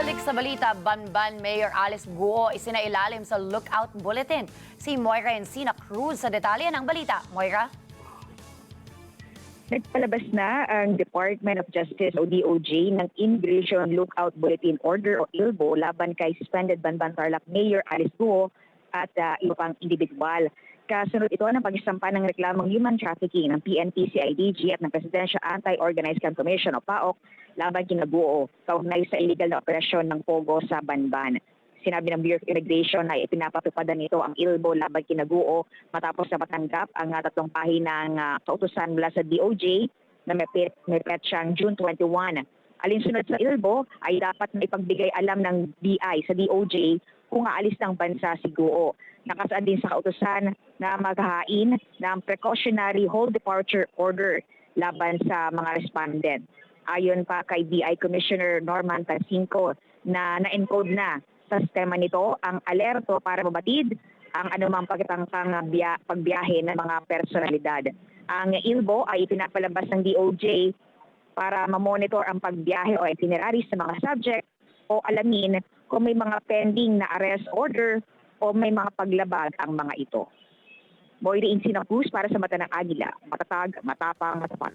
Balik sa balita, Banban Mayor Alice Guo isinailalim sa lookout bulletin. Si Moira Encina Cruz sa detalye ng balita. Moira? Nagpalabas na ang Department of Justice o DOJ ng Immigration Lookout Bulletin Order o ILBO laban kay suspended Banban Tarlac Mayor Alice Guo at iba pang individual. Kasunod ito ng pagsampa ng reklamong human trafficking ng PNP, CIDG at ng Presidential Anti-Organized Crime Commission o PAOK laban kina Guo kaugnay sa illegal na operasyon ng Pogo sa Banban. Sinabi ng Bureau of Immigration na ipinapatupadan nito ang ILBO laban kina Guo matapos na matanggap ang 3 pahinang kautusan mula sa DOJ na may petsang June 21. Alinsunod sa ILBO ay dapat na ipagbigay alam ng BI sa DOJ kung aalis ng bansa si Guo. Nakasaad din sa kautusan na maghahain ng precautionary hold departure order laban sa mga respondent. Ayon pa kay BI Commissioner Norman Tancinco na na-encode na sa sistema nito ang alerto para mabatid ang anumang pagtangkang pagbiyahe ng mga personalidad. Ang ILBO ay pinapalabas ng DOJ para mamonitor ang pagbiyahe o itineraries sa mga subject o alamin kung may mga pending na arrest order o may mga paglabag ang mga ito. Moira Encina Cruz para sa Mata ng Agila, matatag, matapang, matapat.